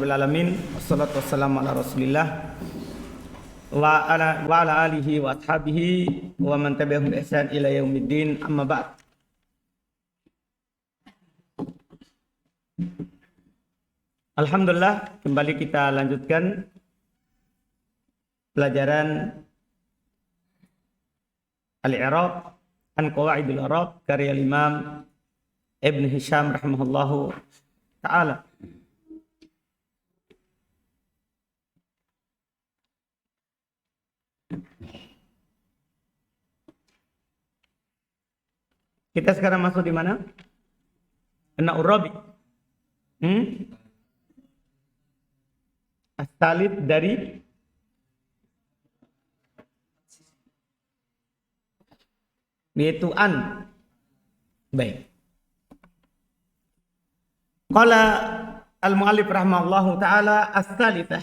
rabbil alamin. Wassalatu wassalamu ala Rasulillah wa ala alihi wa ashabihi wa man tabi'ahum bi ihsan ila yaumiddin. Amma ba'd. Alhamdulillah, kembali kita lanjutkan pelajaran Al-I'rab an Qawaidil I'rab karya Imam Ibn Hisham rahimahullahu ta'ala. Kita sekarang masuk di mana? An-Na'urabi. As-salib dari yaitu an. Baik. Qala al-mu'allif rahimahullahu ta'ala as-salithah.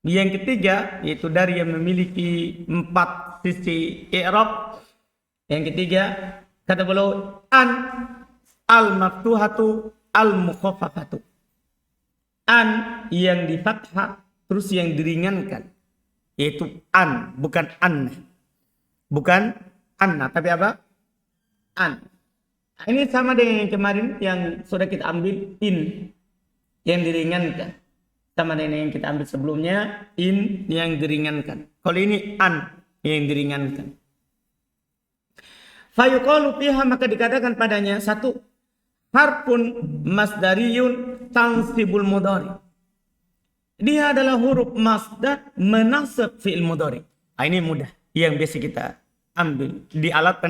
Yang ketiga yaitu dari yang memiliki 4 sisi i'rab. Yang ketiga kata beliau an al-maftuhatu al-mukhaffafatu. An yang di fathah terus yang diringankan yaitu an, bukan anna. Bukan anna tapi apa? An. Ini sama dengan yang kemarin yang sudah kita ambil in yang diringankan. Sama dengan yang kita ambil sebelumnya in yang diringankan. Kalau ini an yang diringankan. Fayuqalu fiha, maka dikatakan padanya satu harfun masdariyun tansibul mudhari. Dia adalah huruf masdar menasab fi'il mudhari. Ini mudah yang biasa kita ambil di alat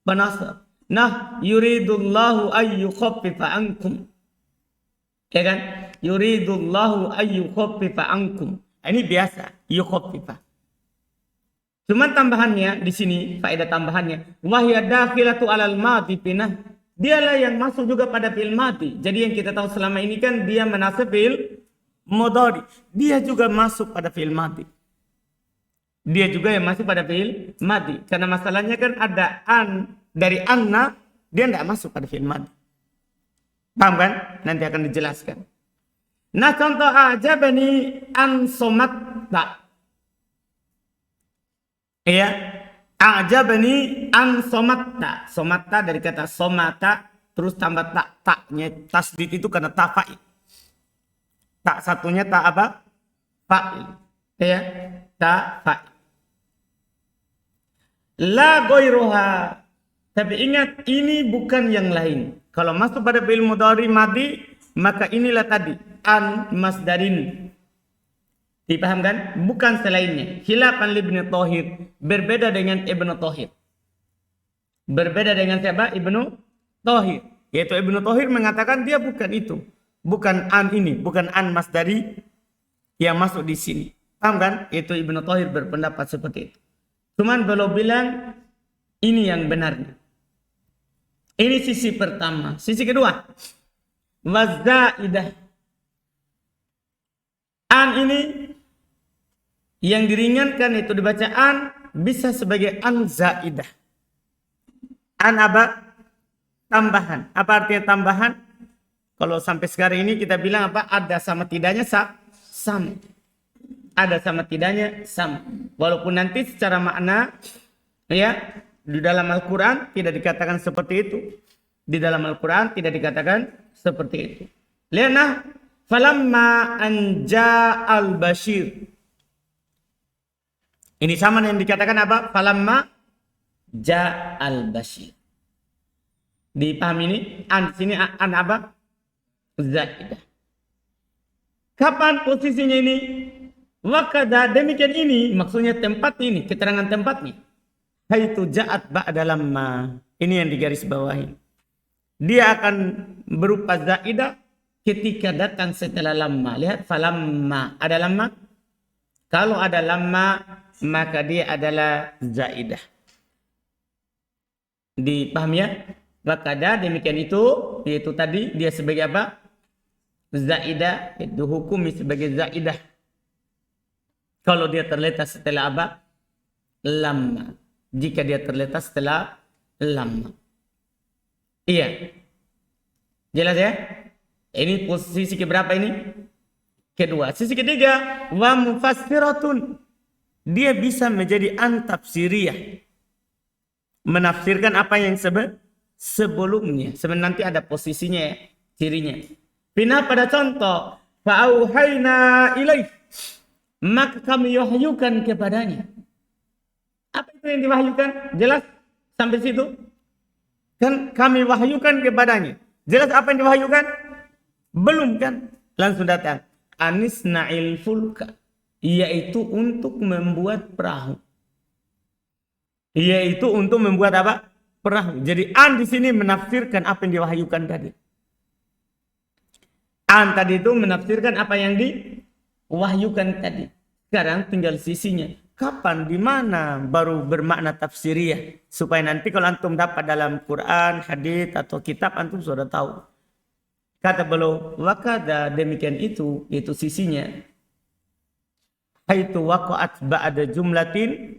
penasab. Nah, yuridullahu ayyukhaffifa ankum. Ya kan? Yuridullahu ayyukhaffifa ankum. Ini biasa, yukhaffifa. Cuman tambahannya di sini, faedah tambahannya, wahya dakhilatu alal madhi pinah. Dialah yang masuk juga pada fi'il madhi. Jadi yang kita tahu selama ini kan dia menasab fi'il mudhari. Dia juga masuk pada fi'il madhi. Dia juga yang masuk pada fi'il madhi. Karena masalahnya kan ada an dari anna, dia tidak masuk pada fi'il madhi. Paham kan? Nanti akan dijelaskan. Nah, contoh ajabani an somatta. Iya, a'jabani an somatta. Somatta dari kata somata terus tambah taknya tasdid itu karena ta fa'il. Tak satunya ta apa? Fa'il. Ya, ta fa'il. La ghairuha. Tapi ingat ini bukan yang lain. Kalau masuk pada fi'il mudhari madhi maka inilah tadi an masdarin. Dipahamkan? Bukan selainnya. Khilafan li Ibnu Thahir. Berbeda dengan Ibnu Thahir. Berbeda dengan siapa? Ibnu Thahir. Yaitu Ibnu Thahir mengatakan dia bukan itu. Bukan an ini. Bukan an masdari yang masuk di sini. Paham kan? Itu Ibnu Thahir berpendapat seperti itu. Cuman beliau bilang ini yang benarnya. Ini sisi pertama. Sisi kedua. Wazzaidah. An ini yang diringankan itu dibaca an bisa sebagai an zaidah. An apa? Tambahan. Apa artinya tambahan? Kalau sampai sekarang ini kita bilang apa? Ada sama tidaknya sama. Ada sama tidaknya sama. Walaupun nanti secara makna ya di dalam Al-Quran tidak dikatakan seperti itu. Di dalam Al-Quran tidak dikatakan seperti itu. Lihatlah. Falamma anja al-bashir. Ini sama yang dikatakan apa? Falamma ja al-bashir. Dipahami ini? An sini an apa? Zaidah. Kapan posisinya ini? Wakada demikian ini. Maksudnya tempat ini. Keterangan tempatnya. Haitu ja'at ba'da lamma. Ini yang digaris bawahi. Dia akan berupa zaidah ketika datang setelah lamma. Lihat falamma. Ada lamma? Kalau ada lamma maka dia adalah zaidah. Dipahami ya? Wakada demikian itu. Yaitu tadi dia sebagai apa? Zaidah. Itu hukumi sebagai zaidah. Kalau dia terletak setelah apa? Lamma. Jika dia terletak setelah lamma. Iya. Jelas ya? Ini posisi keberapa ini? Kedua. Sisi ketiga, wa mufassiratun. Dia bisa menjadi antafsiriyah. Menafsirkan apa yang sebelumnya. Sebenarnya nanti ada posisinya ya, cirinya. Pindah pada contoh, fa'auhayna ilaih. Maka kami wahyukan kepadanya. Apa itu yang diwahyukan? Jelas sampai situ? Kan kami wahyukan kepadanya. Jelas apa yang diwahyukan? Belum kan? Langsung datang. Anisna'il fulka. Yaitu untuk membuat perahu. Yaitu untuk membuat apa? Perahu. Jadi an di sini menafsirkan apa yang diwahyukan tadi. An tadi itu menafsirkan apa yang diwahyukan tadi. Sekarang tinggal sisinya. Kapan, di mana baru bermakna tafsiriyah. Supaya nanti kalau antum dapat dalam Quran, hadis atau kitab, antum sudah tahu. Kata beliau, wakada demikian itu sisinya. Haitu waqa'at ba'da jumlatin.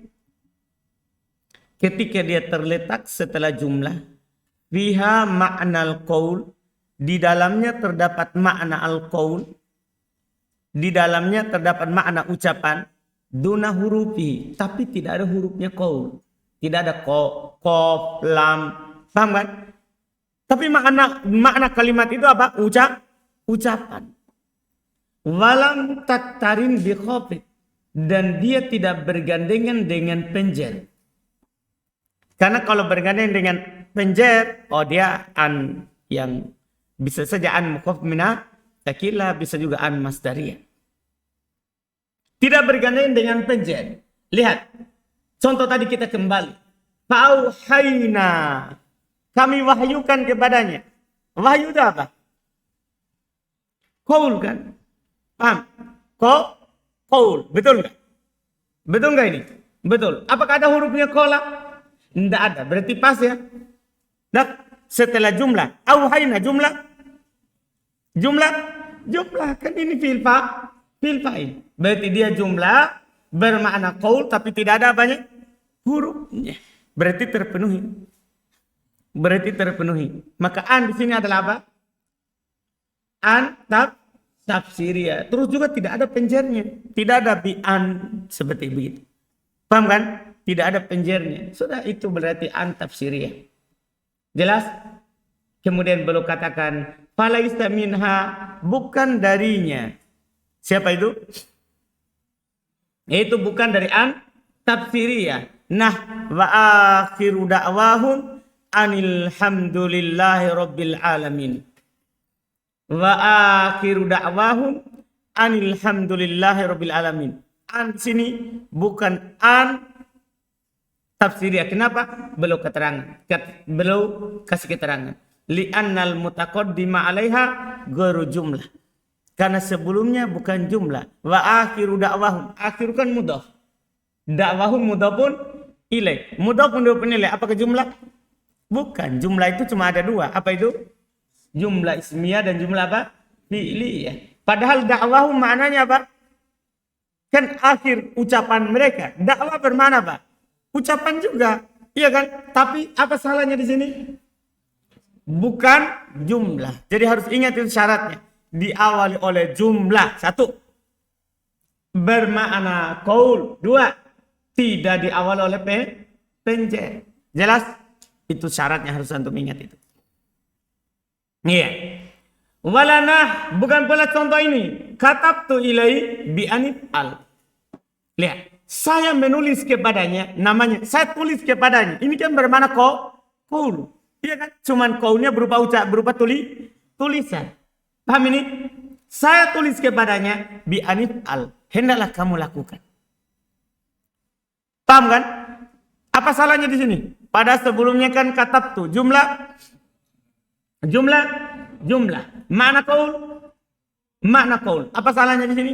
Ketika dia terletak setelah jumlah. Fiha ma'nal qaul. Di dalamnya terdapat makna al-qaul. Di dalamnya terdapat makna ucapan. Duna hurufi. Tapi tidak ada hurufnya qaul. Tidak ada qaf, lam. Paham kan? Tapi makna kalimat itu apa? Ucapan. Walam tattarin bi khafid. Dan dia tidak bergandengan dengan penjer. Karena kalau bergandengan dengan penjer, dia an yang bisa saja an mukhaf minah takilah, bisa juga an masdariyah. Tidak bergandengan dengan penjer. Lihat. Contoh tadi kita kembali. Fa'auhayna. Kami wahyukan kepadanya. Wahyu itu apa? Qaul kan? Paham? Qaul. Betul nggak? Betul nggak ini? Betul. Apakah ada hurufnya qala? Tidak ada. Berarti pas ya. Nah, setelah jumlah. Auhayna jumlah. Jumlah. Kan ini fi'il fa'il. Berarti dia jumlah bermakna qaul tapi tidak ada apanya? Hurufnya. Berarti terpenuhi. Maka an di sini adalah apa? An tafsiriyah. Terus juga tidak ada penjernya. Tidak ada bi'an seperti begitu. Paham kan? Tidak ada penjernya. Sudah, itu berarti an tafsiriyah. Jelas? Kemudian beliau katakan, falaista minha, bukan darinya. Siapa itu? Itu bukan dari an tafsiriyah. Nah, wa akhiru da'wahum anilhamdulillahi rabbil alamin. Wa akhiru da'wahum anilhamdulillahi rabbil alamin. An sini bukan an tafsiriyah. Kenapa? Beliau kasih keterangan. Li'annal mutaqaddima 'alaiha ghairu jumlah. Karena sebelumnya bukan jumlah. Wa akhiru da'wahum. Akhir kan mudhaf. Da'wahum mudhafun ilaih. Mudhafun ilaih. Apakah jumlah? Bukan. Jumlah itu cuma ada dua. Apa itu? Jumlah ismiyah dan jumlah apa? Fi'liyah. Padahal da'wahum maknanya apa? Kan akhir ucapan mereka. Dakwah bermana apa? Ucapan juga. Iya kan? Tapi apa salahnya di sini? Bukan jumlah. Jadi harus ingat itu syaratnya. Diawali oleh jumlah. 1. Bermakna qaul. 2. Tidak diawali oleh penjer. Jelas? Itu syaratnya harus antum ingat itu. Iya. Walana, bukan pula contoh ini. Katabtu ilai bi anif al. Lihat. Saya menulis kepadanya. Namanya. Saya tulis kepadanya. Ini kan bermakna qaul. Iya kan? Cuman qaulnya berupa tulisan. Paham ini? Saya tulis kepadanya bi anif al. Hendaklah kamu lakukan. Paham kan? Apa salahnya di sini? Pada sebelumnya kan katabtu jumlah. Makna qaul. Apa salahnya di sini?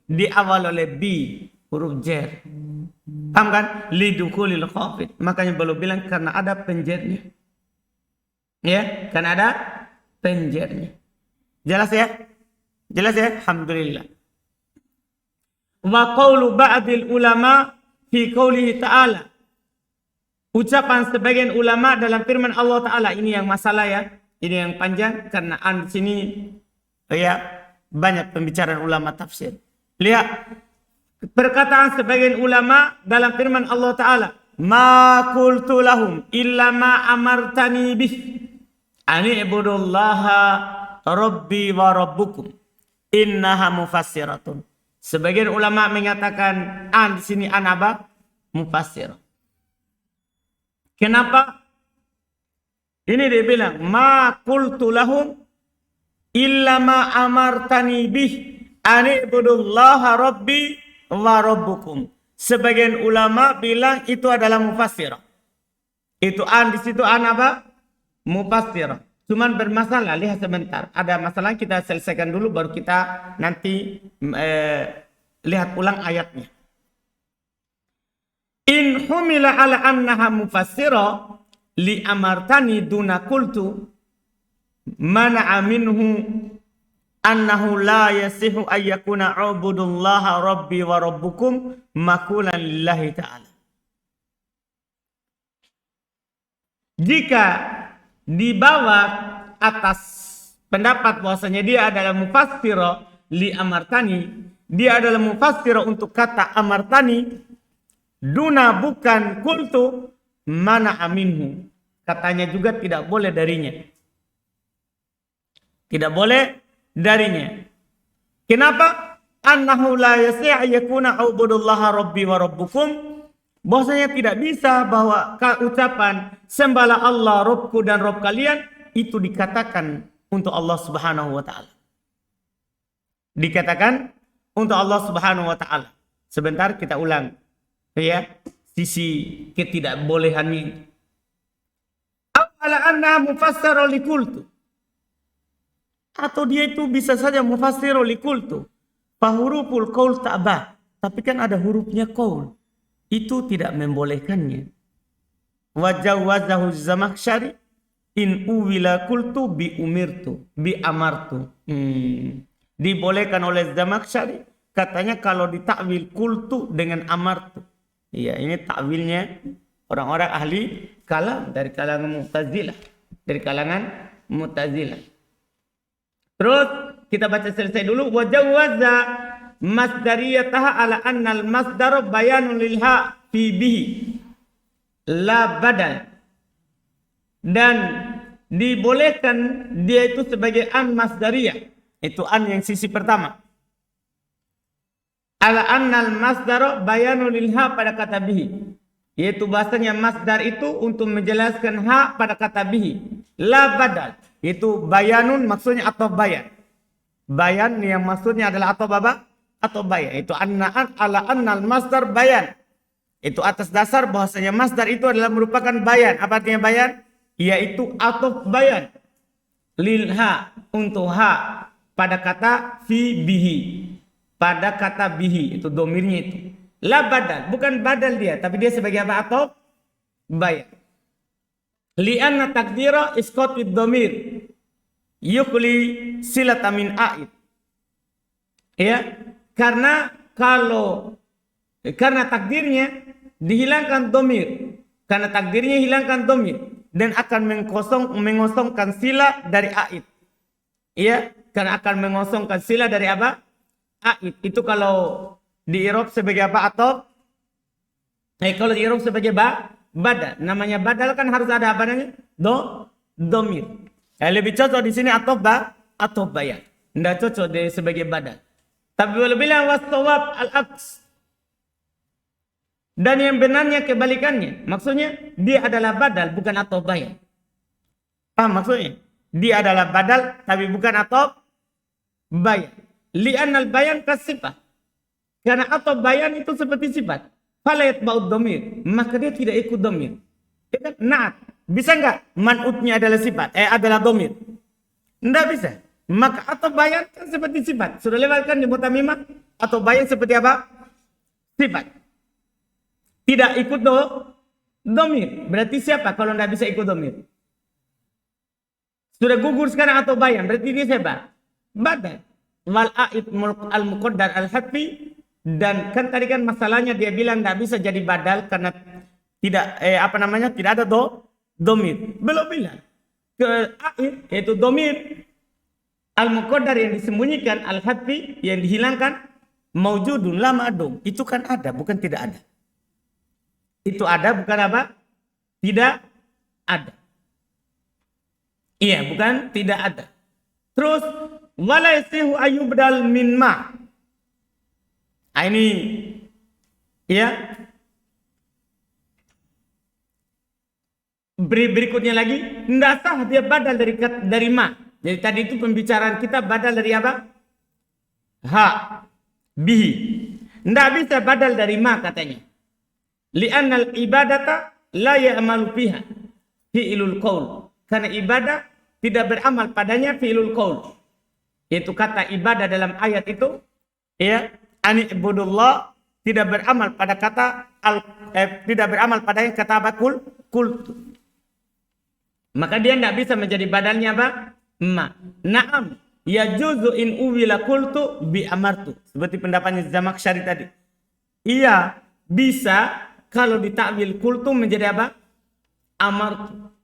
Diawal oleh bi, huruf jar. Paham kan? Lidukhulil khafid. Makanya belum bilang karena ada penjernya. Ya, karena ada penjernya. Jelas ya? Alhamdulillah. Wa qaulu ba'dil ulama fi qoulihi ta'ala. Ucapan sebagian ulama dalam firman Allah Ta'ala. Ini yang masalah ya. Ini yang panjang karena di sini ya banyak pembicaraan ulama tafsir. Lihat perkataan sebagian ulama dalam firman Allah Ta'ala. Ma qultu lahum illa ma amartani bih. Ani ibudullaha rabbi wa rabbukum. Innaha mufassiratun. Sebagian ulama mengatakan di sini apa? Mufassir. Kenapa? Ini dia bilang ma qultu lahum illa ma amartani bih ani ibudullaha rabbi wa rabbukum. Sebagian ulama bilang itu adalah mufassir. Itu di situ apa? Mufassir. Cuman bermasalah, lihat sebentar. Ada masalah, kita selesaikan dulu baru kita nanti lihat ulang ayatnya. In humila ala annaha mufassira li amartani duna qultu mana'a minhu annahu la yasihu ayyakuna ubudullaha rabbi wa rabbukum makulan lillahi ta'ala. Jika dibawa atas pendapat bahwasanya dia adalah mufassira li amartani, dia adalah mufassira untuk kata amartani, duna bukan kultu, mana aminhu, katanya juga tidak boleh darinya. Tidak boleh darinya. Kenapa? Annahu la yasi' yakuna ubudullaha rabbi wa rabbukum. Bahwasanya tidak bisa bahwa ucapan sembahlah Allah Rabbku dan Rabb kalian itu dikatakan untuk Allah Subhanahu wa taala. Dikatakan untuk Allah Subhanahu wa taala. Sebentar kita ulang. Ya, sisi ketidakbolehannya. Ala anna mufassara likultu. Atau dia itu bisa saja mufassira likultu. Fahuruful qaul ta'bah. Tapi kan ada hurufnya qaul. Itu tidak membolehkannya. Wajawazahu Zamakhsyari in uwila kultu bi umirtu bi amartu. Dibolehkan oleh Zamakhsyari, katanya kalau ditakwil kultu dengan amartu. Iya, ini takwilnya orang-orang ahli kalam dari kalangan Mu'tazilah. Dari kalangan Mu'tazilah. Terus kita baca selesai dulu. Wajawaza masdariyataha ala annal masdar bayanun lilha fi bihi la badal. Dan dibolehkan dia itu sebagai an masdariyah. Itu an yang sisi pertama. Ala annal masdar bayanun lilha pada kata bihi. Yaitu bahasanya masdar itu untuk menjelaskan ha pada kata bihi. La badal. Itu bayanun maksudnya atau bayan. Bayan yang maksudnya adalah atau baba atau bayan. Itu anna'an ala annal masdar bayan. Itu atas dasar bahwasanya masdar itu adalah merupakan bayan. Apa artinya bayan? Yaitu atau bayan. Lil ha untuk ha pada kata fi bihi. Pada kata bihi itu domirnya itu. La badal, bukan badal dia, tapi dia sebagai apa atau bayan. Li'anna takdira isqat bid domir yukli silata min a'id. Ya, karena takdirnya dihilangkan domir, karena takdirnya hilangkan domir dan akan mengosongkan sila dari a'id. Ya, karena akan mengosongkan sila dari apa? A'id. Itu kalau di i'rab sebagai apa atau kalau di i'rab sebagai badal. Namanya badal kan harus ada apa namanya? Domir. Lebih cocok di sini atau atau bayan. Tidak cocok sebagai badal. Tapi boleh bilang wastawab al-aqs. Dan yang benarnya kebalikannya. Maksudnya dia adalah badal bukan atau bayan. Paham maksudnya? Dia adalah badal tapi bukan atau bayan. Li'annal bayan kasifah. Karena atau bayan itu seperti sifat. Falayat ba'ud domir. Maka dia tidak ikut domir. Naat. Bisa enggak man'utnya adalah sifat? Adalah domir. Tidak bisa. Maka atau bayan kan seperti sifat. Sudah lewat kan di mutamimah. Atau bayan seperti apa? Sifat. Tidak ikut domir. Berarti siapa kalau tidak bisa ikut domir? Sudah gugur sekarang atau bayan. Berarti dia siapa? Badal. Wal a'id al-muqaddar al-hatfi. Dan kan tadi kan masalahnya dia bilang tidak bisa jadi badal karena tidak tidak ada domir. Belum bilang. ke akhir, yaitu domir al-muqaddar yang disembunyikan, al-hadfi yang dihilangkan, maujudun la ma'dum. Itu kan ada, bukan tidak ada. Itu ada, bukan apa? Tidak ada. Iya, bukan tidak ada. Terus wala yasihu ayyubdal min ma. Ini ya. Berikutnya lagi, tidak sah dia badal dari ma. Jadi tadi itu pembicaraan kita badal dari apa? Ha, bihi. Tidak bisa badal dari ma katanya. Li'annal ibadata la ya'malu fiha fi'ilul qaul. Karena ibadah tidak beramal padanya fi'ilul qaul. Yaitu kata ibadah dalam ayat itu ya, ani ibudullah tidak beramal pada kata tidak beramal padanya kata apa? Kultu. Maka dia tidak bisa menjadi badalnya apa? Ma. Naam. Ya juzu in uwila kultu bi amartu. Seperti pendapatnya Zamakhsyari tadi. Iya bisa kalau ditakwil kultu menjadi apa? Amartu.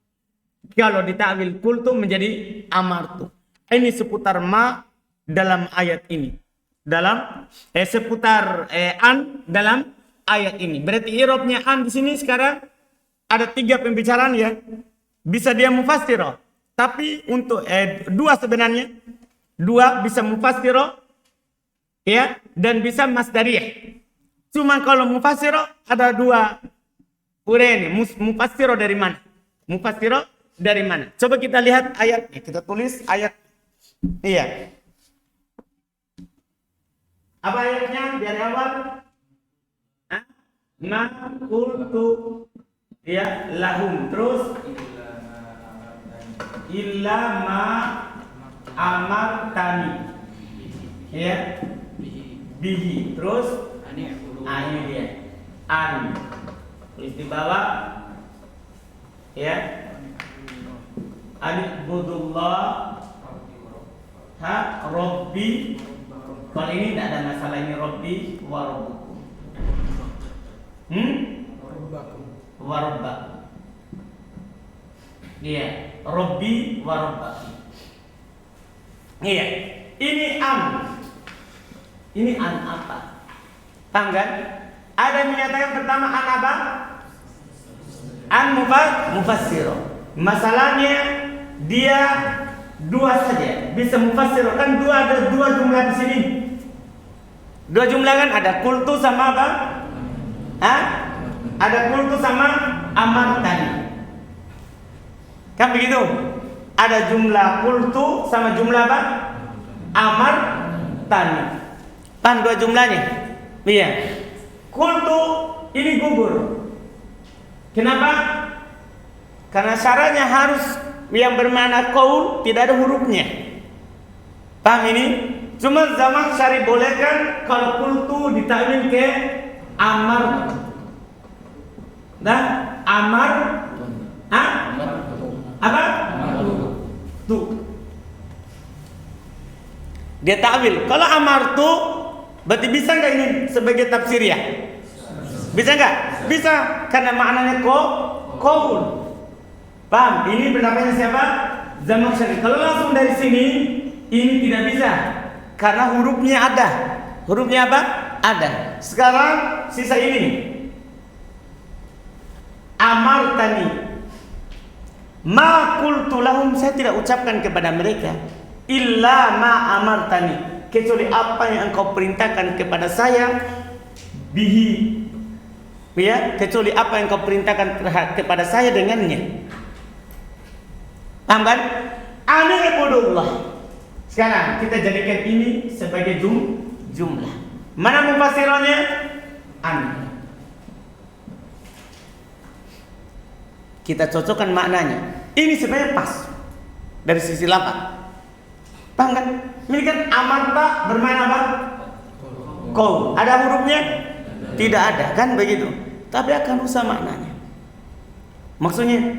Kalau ditakwil kultu menjadi amartu. Ini seputar ma dalam ayat ini. Dalam seputar an dalam ayat ini. Berarti i'rabnya an di sini sekarang ada 3 pembicaraan ya. Bisa dia mufassirah, tapi untuk 2 sebenarnya, 2 bisa mufassirah ya, dan bisa masdariyah. Cuma kalau mufassirah ada 2 uraian. Mufassirah dari mana? Mufassirah dari mana? Coba kita lihat ayatnya. Kita tulis ayat. Iya. Apa ayatnya dari awal? Ma qultu ya lahum, terus illa ma amartani ya bihi, terus ini dia an, tulis di bawah ya, anibudullah ha rabbi. Kalau ini tidak ada masalah, ini rabbi wa rabbukum wa rabbakum. Iya, Robbi wa Rabbaki. Iya, ini an. Ini an apa? Paham kan? Ada yang menyatakan pertama an apa? An mufassir. Masalahnya dia 2 saja. Bisa mufassir kan 2, ada 2 jumlah di sini. 2 jumlah kan, ada kultu sama apa? Ada kultu sama amar tadi. Kan begitu? Ada jumlah kultu sama jumlah apa? Amar tani. Pan 2 jumlahnya. Iya. Kultu ini gugur. Kenapa? Karena syaratnya harus yang bermakna qaul tidak ada hurufnya. Paham ini? Cuma Zamakhsyari bolehkan kalau kultu ditakwil ke amar. Nah, amar apa? Tuh. Dia takwil. Kalau amartu berarti bisa enggak ini sebagai tafsiriyah? Bisa enggak? Bisa, karena maknanya qaul. Paham? Ini pendapatnya siapa? Zamakhsyari. Kalau langsung dari sini ini tidak bisa karena hurufnya ada. Hurufnya apa? Ada. Sekarang sisa ini. Amartani. Ma qultu lahum, saya tidak ucapkan kepada mereka illa ma amartani, kecuali apa yang engkau perintahkan kepada saya bihi, ya, kecuali apa yang engkau perintahkan kepada saya dengannya. Paham kan? Anibudullah. Sekarang kita jadikan ini sebagai jumlah. Mana mufassirannya? An. Kita cocokkan maknanya. Ini sebenarnya pas dari sisi lafaz. Paham kan? Ini kan amarta bermakna apa? Qaul. Ada hurufnya? Tidak ada, kan begitu. Tapi akan rusak maknanya. Maksudnya,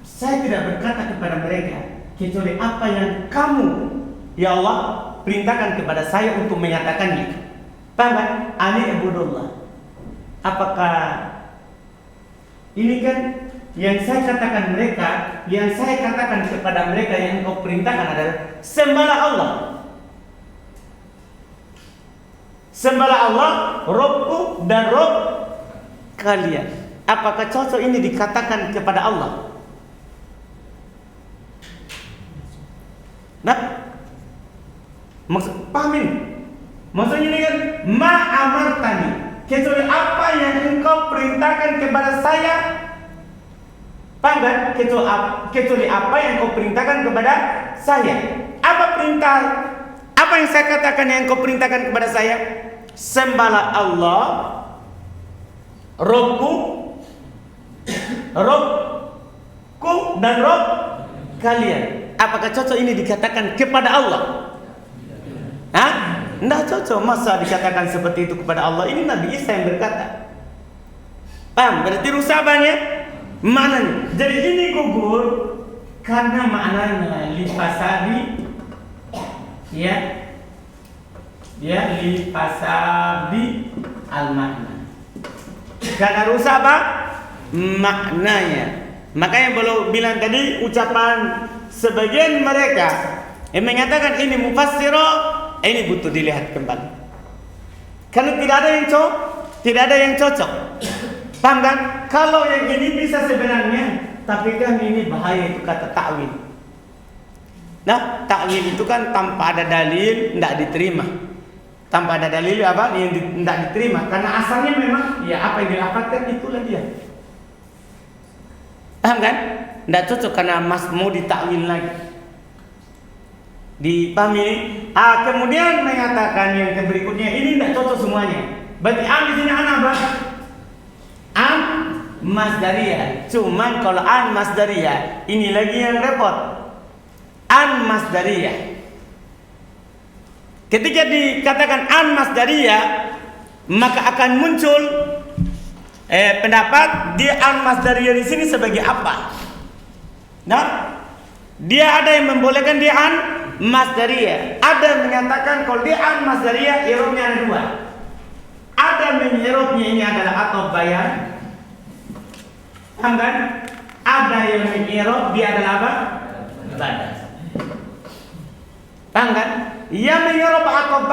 saya tidak berkata kepada mereka kecuali apa yang kamu, ya Allah, perintahkan kepada saya untuk menyatakannya. Paham kan? Ani ibudullah. Apakah ini kan yang saya katakan kepada mereka yang engkau perintahkan adalah sembahlah Allah. Sembahlah Allah, Robku dan Rob kalian. Apakah cocok ini dikatakan kepada Allah? Nah, pahamin. Maksudnya ini kan ma'amartani, kecuali apa yang engkau perintahkan kepada saya. Paham kan? Kecuali apa yang engkau perintahkan kepada saya. Apa perintah? Apa yang saya katakan yang engkau perintahkan kepada saya? Sembahlah Allah, Robku dan Rob kalian. Apakah cocok ini dikatakan kepada Allah? Hah? Tidak cocok. Masa dikatakan seperti itu kepada Allah? Ini Nabi Isa yang berkata. Paham? Berarti rusabahnya maknanya. Jadi ini gugur karena maknanya lifasadi, ya lifasadi al-makna. Karena rusabah maknanya. Makanya belum bilang tadi ucapan sebagian mereka yang mengatakan ini mufassiro, ini butuh dilihat kembali. Karena tidak ada yang cocok. Paham kan? Kalau yang ini bisa sebenarnya, tapi kan ini bahaya itu kata ta'wil. Nah, ta'wil itu kan tanpa ada dalil tidak diterima. Tanpa ada dalil apa? Yang tidak diterima. Karena asalnya memang ya apa yang dilafazkan itulah dia. Paham kan? Tidak cocok karena mas mau ditakwil lagi. Dipahami? Kemudian mengatakan yang berikutnya ini tidak cocok semuanya. Berarti di sini apa? Masdariyah. Cuman kalau masdariyah ini lagi yang repot. Masdariyah. Ketika dikatakan masdariyah, maka akan muncul pendapat dia masdariyah di sini sebagai apa? Nah, dia ada yang membolehkan dia masdariyah. Ada yang menyatakan kalau dia masdariyah i'rabnya ada dua. Ada menyerobnya ini adalah atau bayan. Paham kan? Ada yang mengirob dia adalah apa? Badal. Paham kan? Yang mengirob atau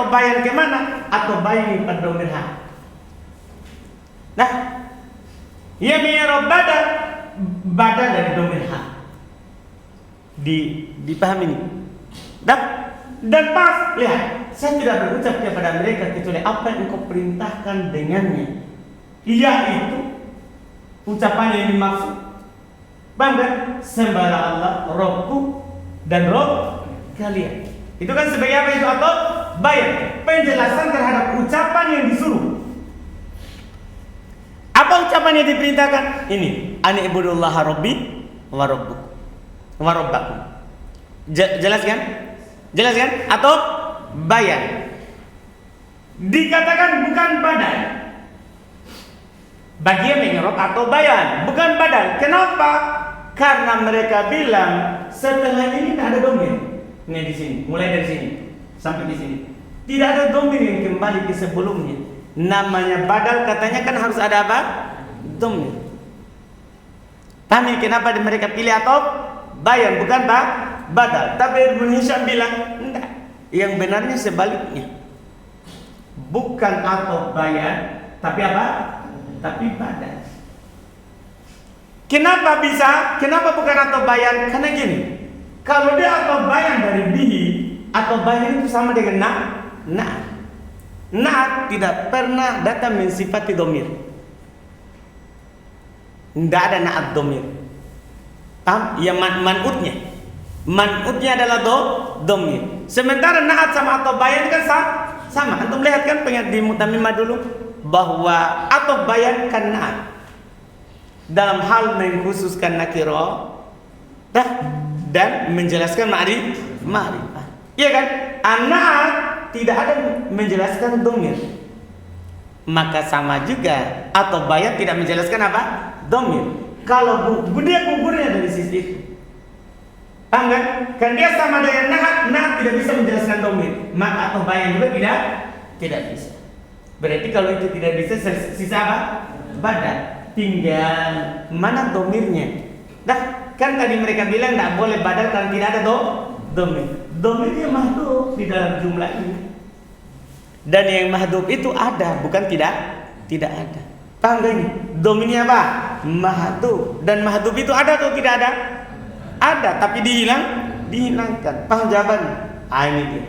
bayan kemana? Atau bayan pada domir ha. Nah, yang mengirob badal dari domir ha. Dipahami ini. Dan pas lihat, saya tidak berucap kepada mereka kecuali apa yang engkau perintahkan dengannya. Yaitu ucapan yang dimaksud. Paham kan? Sembahlah Allah, Robku dan Rob kalian. Itu kan sebagai apa itu atau bayan? Penjelasan terhadap ucapan yang disuruh. Apa ucapan yang diperintahkan? Ini, ani ibudullaha rabbi wa rabbakum. Jelas kan? Jelas kan? Atau bayan. Dikatakan bukan badal. Bagian mengirob atau bayan, bukan badal. Kenapa? Karena mereka bilang setelah ini tidak ada domir. Ini di sini, mulai dari sini sampai di sini. Tidak ada domir yang kembali ke sebelumnya. Namanya badal katanya kan harus ada apa? Domir. Paham kenapa mereka pilih atau bayan bukan badal? Tapi Ibnu Hisham bilang enggak. Yang benarnya sebaliknya. Bukan atau bayan, tapi apa? Tapi badal. Kenapa bisa? Kenapa bukan atau bayan? Karena gini. Kalau dia atau bayan dari bihi, atau bayan itu sama dengan na tidak pernah datang mensifati domir. Tidak ada naat domir. Paham? Ya man'utnya adalah domir. Sementara naat sama atau bayan kan sama. Antum lihat kan di Mutamimah dulu bahwa atau bayan kan naat dalam hal mengkhususkan nakiro dan menjelaskan ma'rifah. Iya kan? Naat tidak ada menjelaskan domir. Maka sama juga atau bayan tidak menjelaskan apa? Domir. Kalau dia gugurnya dari sisi itu. Paham kan? Kan dia sama dengan naat tidak bisa menjelaskan domir. Maka atau bayan juga tidak bisa. Berarti kalau itu tidak bisa sisa apa? Badal. tinggal mana domirnya. Dah, kan tadi mereka bilang tidak boleh badal kalau tidak ada domir. Domirnya mahdhuf di dalam jumlah ini. Dan yang mahdhuf itu ada, bukan tidak ada. Paham gak ini? Domirnya apa? Mahdhuf. Dan mahdhuf itu ada atau tidak ada? Ada, tapi dihilangkan. Paham jawabannya? Ini dia.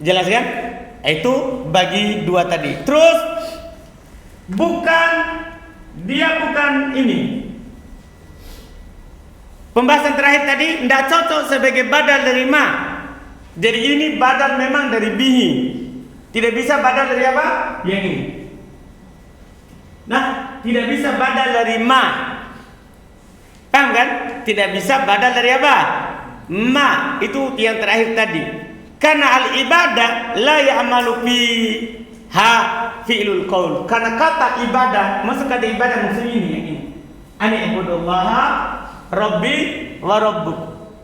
Jelas kan? Itu bagi dua tadi. Terus dia bukan ini. Pembahasan terakhir tadi tidak cocok sebagai badal dari ma. Jadi ini badal memang dari bihi. Tidak bisa badal dari apa? Yang ini. Nah, tidak bisa badal dari ma. Paham kan? Tidak bisa badal dari apa? Ma. Itu yang terakhir tadi. Karena al-ibadah la ya'malu fiha fi'lul qaul. Karena kata ibadah, maksud kata ibadah maksudnya ini yang ini. Ani ibudullaha rabbi wa rabbuk.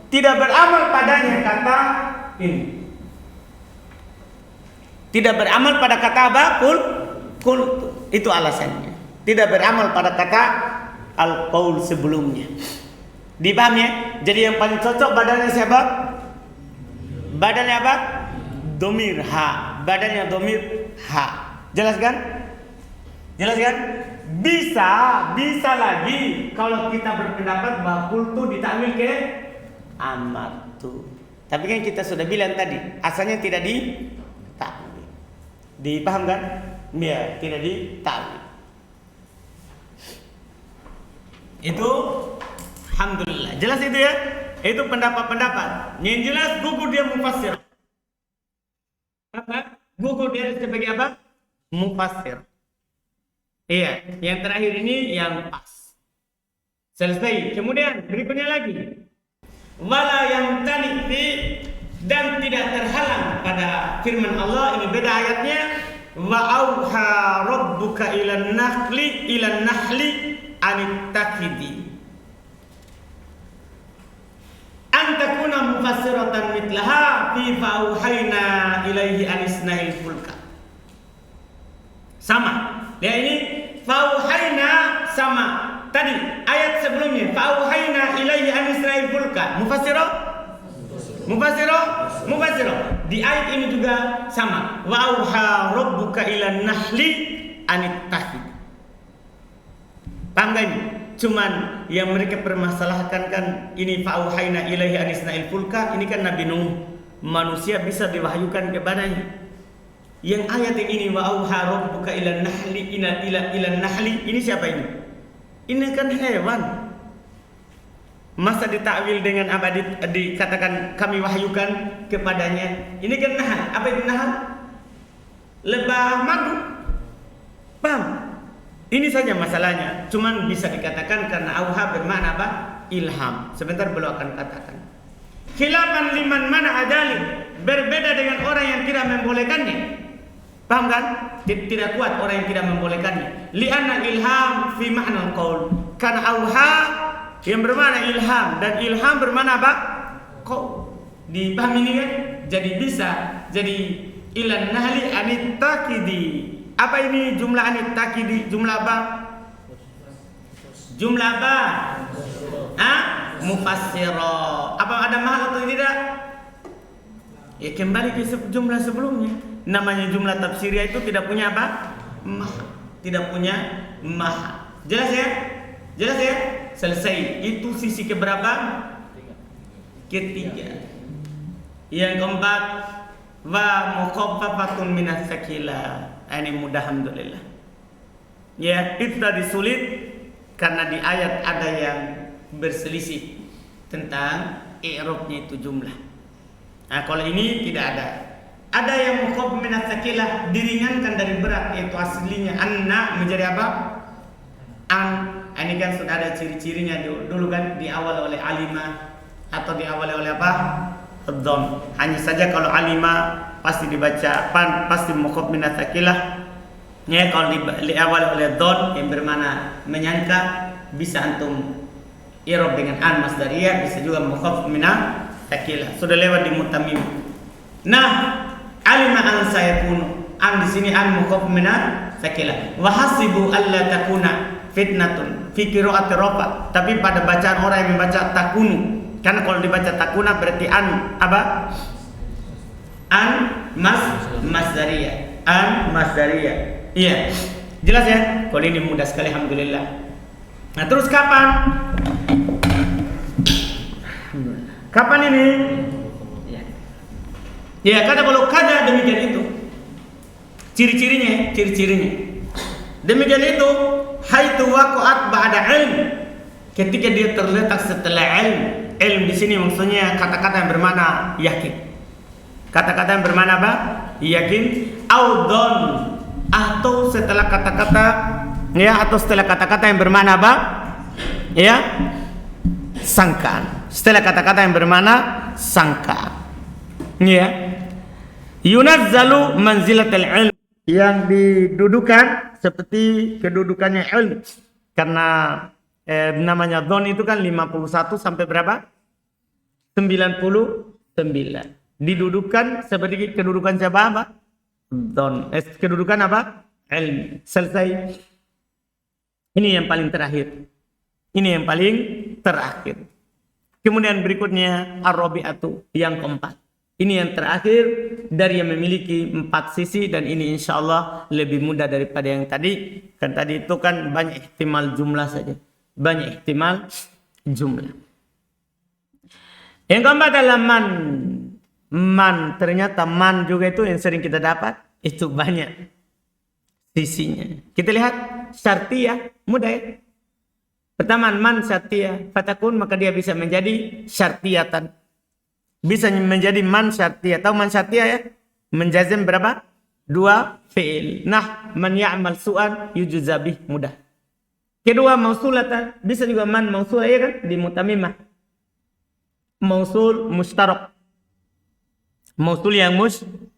Tidak beramal padanya kata ini. Tidak beramal pada kata apa? Kul. Itu alasannya. Tidak beramal pada kata al-qaul sebelumnya. Dipahami ya? Jadi yang paling cocok badannya siapa? Badannya apa? Domir ha. Badannya domir ha. Jelas kan? Jelas kan? Bisa lagi kalau kita berpendapat bahwa kultu ditakwil ke amatu. Tapi kan kita sudah bilang tadi, asalnya tidak ditakwil. Dipaham kan? Ya, tidak ditakwil. Itu alhamdulillah. Jelas itu ya? Itu pendapat-pendapat. Yang jelas gugur dia mufassir. Apa? Gugur dia sebagai apa? Mufassir. Iya, yang terakhir ini yang pas. Selesai. Kemudian berikutnya lagi. Wala yang tanifi, dan tidak terhalang pada firman Allah, ini beda ayatnya. Wa auha rabbuka ilan nahli anittakhidi antakuna mufassiratan mitlaha fi fauhayna ilaihi anisnail fulka. Sama. Ya ini fauhayna sama. Tadi ayat sebelumnya fauhayna ilaihi anisnail fulka. Mufassiro. Di ayat ini juga sama. Wa auha rabbuka ilan nahli anittakhid. Paham gak ini? Cuman yang mereka permasalahkan kan ini fa'auhayna ilaihi anisna'il fulka, ini kan Nabi Nuh, manusia bisa diwahyukan kepadanya. Yang ayat yang ini wa'auha rabbuka ilan nahli, ini siapa ini? Ini kan hewan. Masa ditakwil dengan apa dikatakan kami wahyukan kepadanya? Ini kan nahal. Apa itu nahal? Lebah madu. Paham? Ini saja masalahnya. Cuman bisa dikatakan karena auha bermakna apa? Ilham. Sebentar beliau akan katakan. Khilafan liman mana adali. Berbeda dengan orang yang tidak membolehkannya. Paham kan? Tidak kuat orang yang tidak membolehkannya. Li'anna ilham fi ma'nal qaul. Karena auha yang bermakna ilham. Dan ilham bermakna apa? Qaul. Dipahami ini kan? Jadi bisa. Jadi ilan nahli anittaqidi. Apa ini jumlah anittaqidi? Jumlah apa? Jumlah apa? Mufassiro. Apa ada mahal atau tidak? Ya kembali ke jumlah sebelumnya. Namanya jumlah tafsiriyah itu tidak punya apa? Tidak punya mahal. Jelas ya? Jelas ya? Selesai. Itu sisi keberapa? Ketiga. Yang keempat, wa mukhaffafatun minas sakila. Ini mudah alhamdulillah. Ya, itu tadi sulit karena di ayat ada yang berselisih tentang i'rabnya itu jumlah. Nah, kalau ini tidak ada. Ada yang mukhaffaf minas sakilah, diringankan dari berat, yaitu aslinya anna menjadi apa? An. Ini kan sudah ada ciri-cirinya dulu kan, diawali oleh alima atau diawali oleh apa? Dhon. Hanya saja kalau alima pasti dibaca pasti mukhaffaf minas sakilah. Ya, kalau diawali oleh dhon yang bermakna menyangka, bisa antum i'rab dengan an masdariyah, bisa juga mukhaffaf minas sakilah. Sudah lewat di mutammim. Nah, alima an sayakun. An di sini an mukhaffaf minas sakila. Wa hasibu alla takuna fitnatun fi qira'ati rafa. Tapi pada bacaan orang yang membaca takunu. Karena kalau dibaca takuna berarti an apa? An masdariyah. An masdariyah. Iya. Jelas ya? Kalau ini mudah sekali alhamdulillah. Nah, terus kapan? Kapan ini? Ya, kata kalau kada demikian itu. Ciri-cirinya. Demikian itu, haitu waqa'at ba'da ilm. Ketika dia terletak setelah ilm. Ilm di sini maksudnya kata-kata yang bermakna yakin. Kata-kata yang bermakna apa? Yakin. Audon, atau setelah kata-kata yang bermakna apa? Ya, sangkaan. Setelah kata-kata yang bermakna sangkaan. Ya. Yunazzalu manzilatul ilm, yang didudukan seperti kedudukannya ilm. Karena namanya dhon itu kan 51 sampai berapa? 99. Didudukan seperti kedudukan siapa apa? Dhon. Kedudukan apa? Ilm. Selesai. Ini yang paling terakhir. Kemudian berikutnya ar-rabi'atu, yang keempat. Ini yang terakhir dari yang memiliki 4 sisi, dan ini insya Allah lebih mudah daripada yang tadi. Kan tadi itu kan banyak ihtimal jumlah saja. Yang keempat adalah man. Ternyata man juga itu yang sering kita dapat. Itu banyak sisinya. Kita lihat syartiyah, mudah ya. Pertama, man syartiyah. Fatakun, maka dia bisa menjadi syartiyatan. Bisa menjadi man syartiyah. Tahu man syartiyah ya? Menjazim berapa? 2 fi'il. Nah, man ya'mal su'an yujuzabih, mudah. Kedua, mausulatan. Bisa juga man mausulah ya kan? Di mutamimah. Mausul mustarok. Mausul yang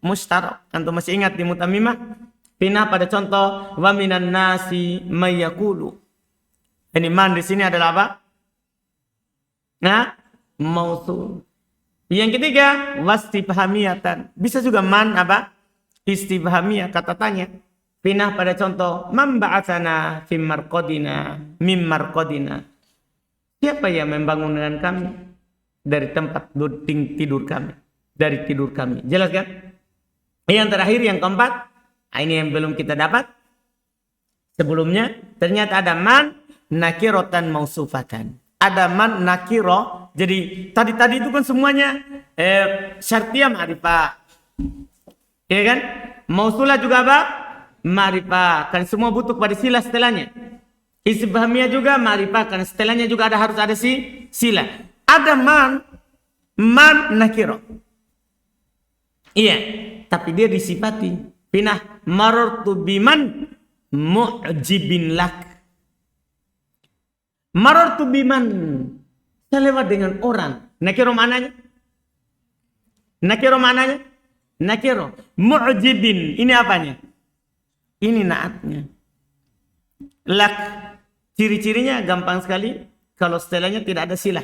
mustarok. Antum masih ingat di mutamimah? Pinah pada contoh wa minan nasi mayyaqulu. Ini man di sini adalah apa? Nah, mausul. Yang ketiga, wastifhamiyatan. Bisa juga man apa? Istifhamiyah, kata tanya. Pinah pada contoh man ba'atsana mim marqadina. Siapa yang membangunkan kami dari tempat tidur kami? Dari tidur kami. Jelas kan? Yang terakhir, yang keempat, ini yang belum kita dapat. Sebelumnya ternyata ada man nakirotan mausufatan. Ada man nakiro. Jadi tadi itu kan semuanya syartiyah ma'rifah. Ya kan? Mausulah juga apa? Ma'rifah. Kan semua butuh pada sila setelahnya. Istifhamiyah juga ma'rifah. Kan setelahnya juga harus ada sila. Ada man nakiro. Iya, tapi dia disifati. Pinah marartu biman mu'jibin lak. Marartu biman, saya lewat dengan orang. Nakiro mananya? Nakiro. Mu'jibin, ini apanya? Ini naatnya. Lak, ciri-cirinya gampang sekali. Kalau setelahnya tidak ada silah.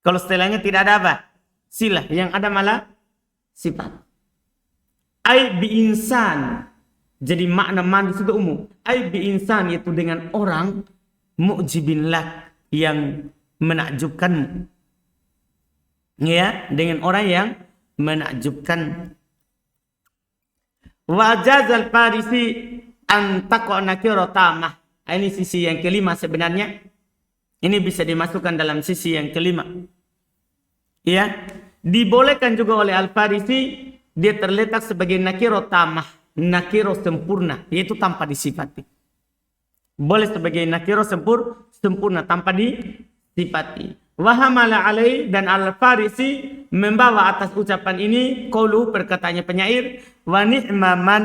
Kalau setelahnya tidak ada apa? Silah. Yang ada malah sifat. Ai bi insan. Jadi makna man itu umum. Ai bi insan, yaitu dengan orang mu'jibin lak, yang menakjubkanmu. Ya, dengan orang yang menakjubkan. Wa jazal farisi an taqa nakira tamah. Ini sisi yang kelima sebenarnya. Ini bisa dimasukkan dalam sisi yang kelima. Ya, dibolehkan juga oleh Al-Farisi dia terletak sebagai nakiro tamah, nakiro sempurna, yaitu tanpa disifati. Boleh sebagai nakiro sempurna tanpa disifati. Wahamala alai, dan Al-Farisi membawa atas ucapan ini qaulu, perkataannya penyair, wa ni'ma man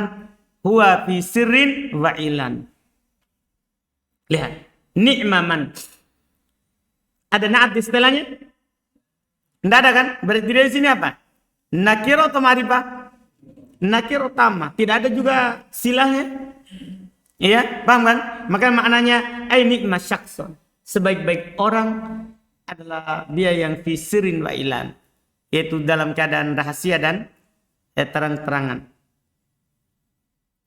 huwa fi sirrin wa ilan. Lihat, ni'ma man. Ada naat di setelahnya? Tidak ada kan? Berarti dari sini apa? Nakiro atau ma'rifah? Nakiro tamah. Tidak ada juga silahnya. Iya, paham kan? Maka maknanya ai ni'ma syakson. Sebaik-baik orang adalah dia yang fi sirrin wa ilan, yaitu dalam keadaan rahasia dan terang-terangan.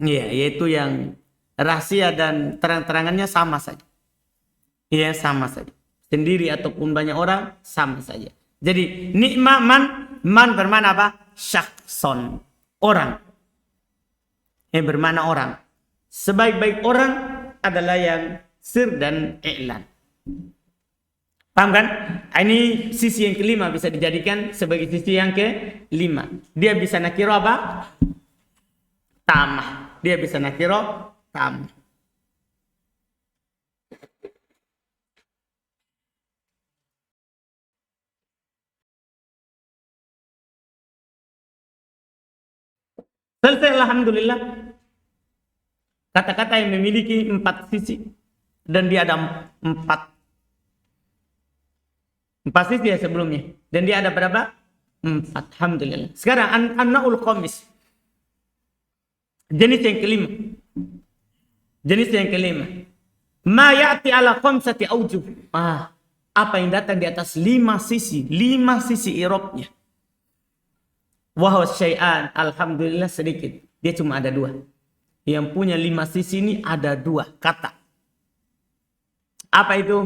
Iya, yaitu yang rahasia dan terang-terangannya sama saja. Iya, sama saja. Sendiri ataupun banyak orang sama saja. Jadi nikma man bermana apa? Syakhson, orang. Bermana orang. Sebaik-baik orang adalah yang sir dan i'lan. Paham kan? Ini sisi yang kelima bisa dijadikan sebagai sisi yang kelima. Dia bisa nakiro apa? Tamah. Dia bisa nakiro tamah. Selesai, alhamdulillah. Kata-kata yang memiliki 4 sisi. Dan dia ada 4 sisi ya sebelumnya. Dan dia ada berapa? 4. Alhamdulillah. Sekarang an-na'ul khamis. Jenis yang kelima. Jenis yang kelima. Ma ya'ti ala khamsati aujuh. Apa yang datang di atas 5 sisi. 5 sisi i'rabnya. Wahwa syai'an. Alhamdulillah sedikit. Dia cuma ada 2. Yang punya 5 sisi ini ada 2 kata. Apa itu?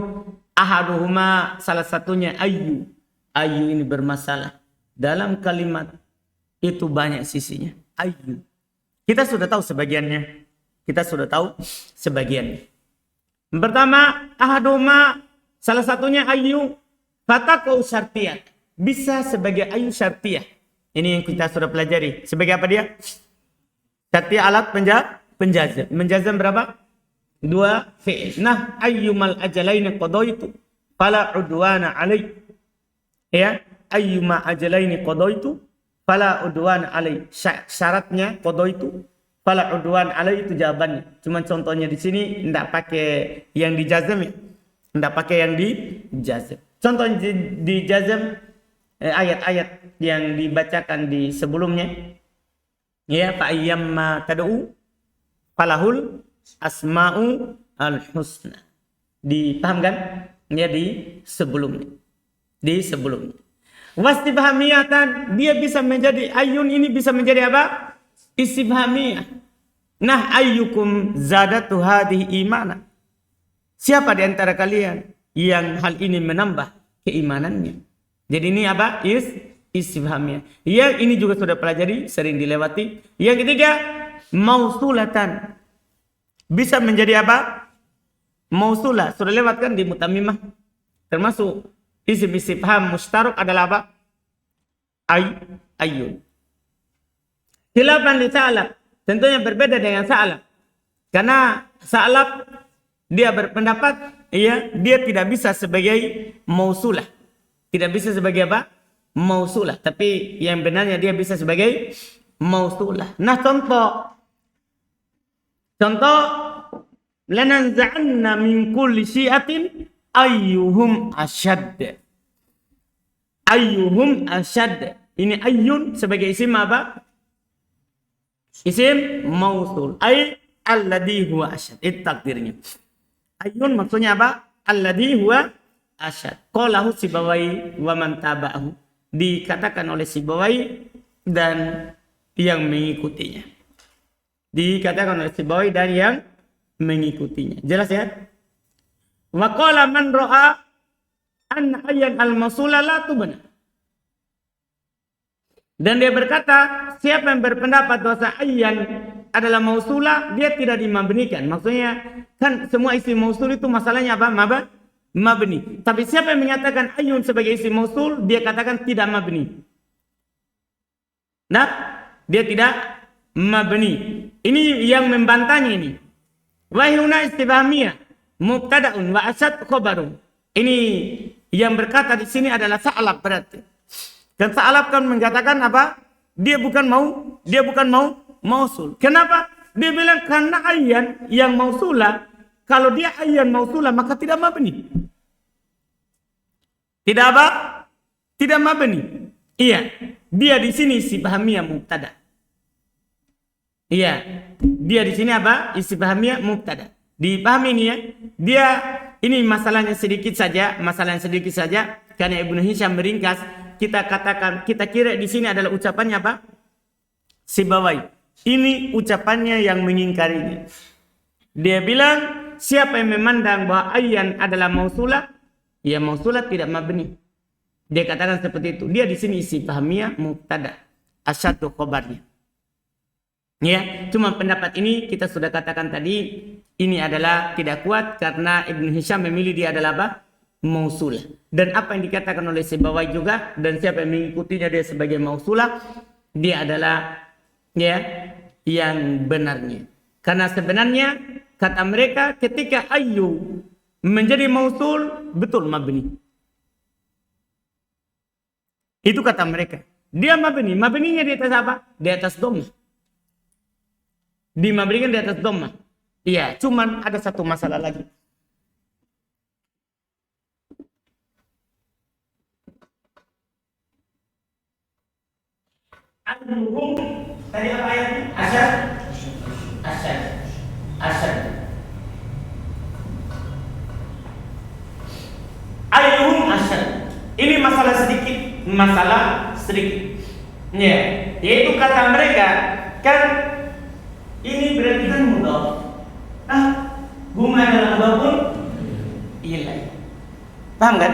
Ahaduhuma, salah satunya ayyu. Ayyu ini bermasalah. Dalam kalimat itu banyak sisinya. Ayyu. Kita sudah tahu sebagiannya. Kita sudah tahu sebagiannya. Pertama, ahaduhuma, salah satunya ayyu. Fatakau syartiyah. Bisa sebagai ayyu syartiyah. Ini yang kita sudah pelajari. Sebagai apa dia? Syartiyah alat penjazam. Menjazam berapa? 2 fi'il. Nah, ayyumal ajalaini qadaitu fala udwana alaih. Ya, ayyuma ajalaini qadaitu fala udwana alaih. Syaratnya qadaitu fala udwan alaih itu jawabannya. Cuman contohnya di sini enggak pakai yang dijazam ya. Enggak pakai yang dijazam. Contoh dijazam ayat-ayat yang dibacakan di sebelumnya. Ya, fa ayyamma tad'u falahul asma'u al-husna. Dipahamkan? Ya, di sebelumnya. Di sebelumnya. Wastifhamiyatan, dia bisa menjadi, ayun ini bisa menjadi apa? Istifhamiyah. Nah, ayyukum zadatu hadhihi imana. Siapa di antara kalian yang hal ini menambah keimanannya? Jadi ini apa? Istifhamiyah. Yang ini juga sudah pelajari, sering dilewati. Yang ketiga, mausulatan. Bisa menjadi apa? Mausulah. Sudah lewat kan di mutamimah. Termasuk isim istifham mustarok adalah apa? Ayyun. Khilafan li sa'lab. Tentunya berbeda dengan sa'lab. Karena sa'lab dia berpendapat dia tidak bisa sebagai mausulah. Tidak bisa sebagai apa? Mausulah. Tapi yang benarnya dia bisa sebagai mausulah. Nah, Contoh, lananza'anna min kulli syi'atin ayyuhum asyad. Ayyuhum asyad. Ini ayyun sebagai isim apa? Isim mausul. Ay alladhi huwa asyad. Itu takdirnya. Ayyun maksudnya apa? Alladhi huwa asyad. Qalahu Sibawai wa man taba'ahu. Dikatakan oleh Sibawai dan yang mengikutinya. Dikatakan oleh Sibawai dan yang mengikutinya. Jelas ya? Wa qala man ra'a an ayyan al-mausula la tubna. Dan dia berkata, siapa yang berpendapat bahwa ayyan adalah mausula, dia tidak dimabnikan. Maksudnya kan semua isim mausul itu masalahnya apa? Mabni. Tapi siapa yang menyatakan ayyun sebagai isim mausul, dia katakan tidak mabni. Nah, dia tidak mabni. Ini yang membantahnya ini. Wahuna istifhamiyah mubtada'un wa asyad khabarun. Ini yang berkata di sini adalah sa'lab berarti. Dan sa'lab kan mengatakan apa? Dia bukan mausul. Kenapa? Dia bilang karena ayyan yang mausulah, kalau dia ayyan mausulah maka tidak mabni. Tidak apa? Tidak mabni. Iya, dia di sini istifhamiyah mubtada'. Iya, dia di sini apa? Istifhamiyah mubtada. Dipahami ini ya? Dia ini masalahnya sedikit saja, karena Ibnu Hisham meringkas. Kita katakan, kita kira di sini adalah ucapannya apa? Sibawai. Ini ucapannya yang mengingkarinya. Dia bilang, siapa yang memandang bahwa ayyan adalah mausulah, ya mausulah tidak mabni. Dia katakan seperti itu. Dia di sini isi fahamiyah mubtada, asyadu khobarnya. Ya, cuma pendapat ini kita sudah katakan tadi, ini adalah tidak kuat karena Ibn Hisham memilih dia adalah apa? Mausulah. Dan apa yang dikatakan oleh Sibawai juga, dan siapa yang mengikutinya dia sebagai mausulah, dia adalah ya yang benarnya. Karena sebenarnya kata mereka ketika ayu menjadi mausul betul mabni. Itu kata mereka. Dia mabni. Mabninya di atas apa? Di atas dhammah. Dimabnikan di atas dhammah. Iya, cuman ada satu masalah lagi. Al-Muhum tadi apa ayatnya? Asad. Ayyuhum asad. Ini masalah sedikit. Ya, yaitu kata mereka kan ini berarti kan mudhaf. Hum adalah mudhafun ilaih. Paham kan?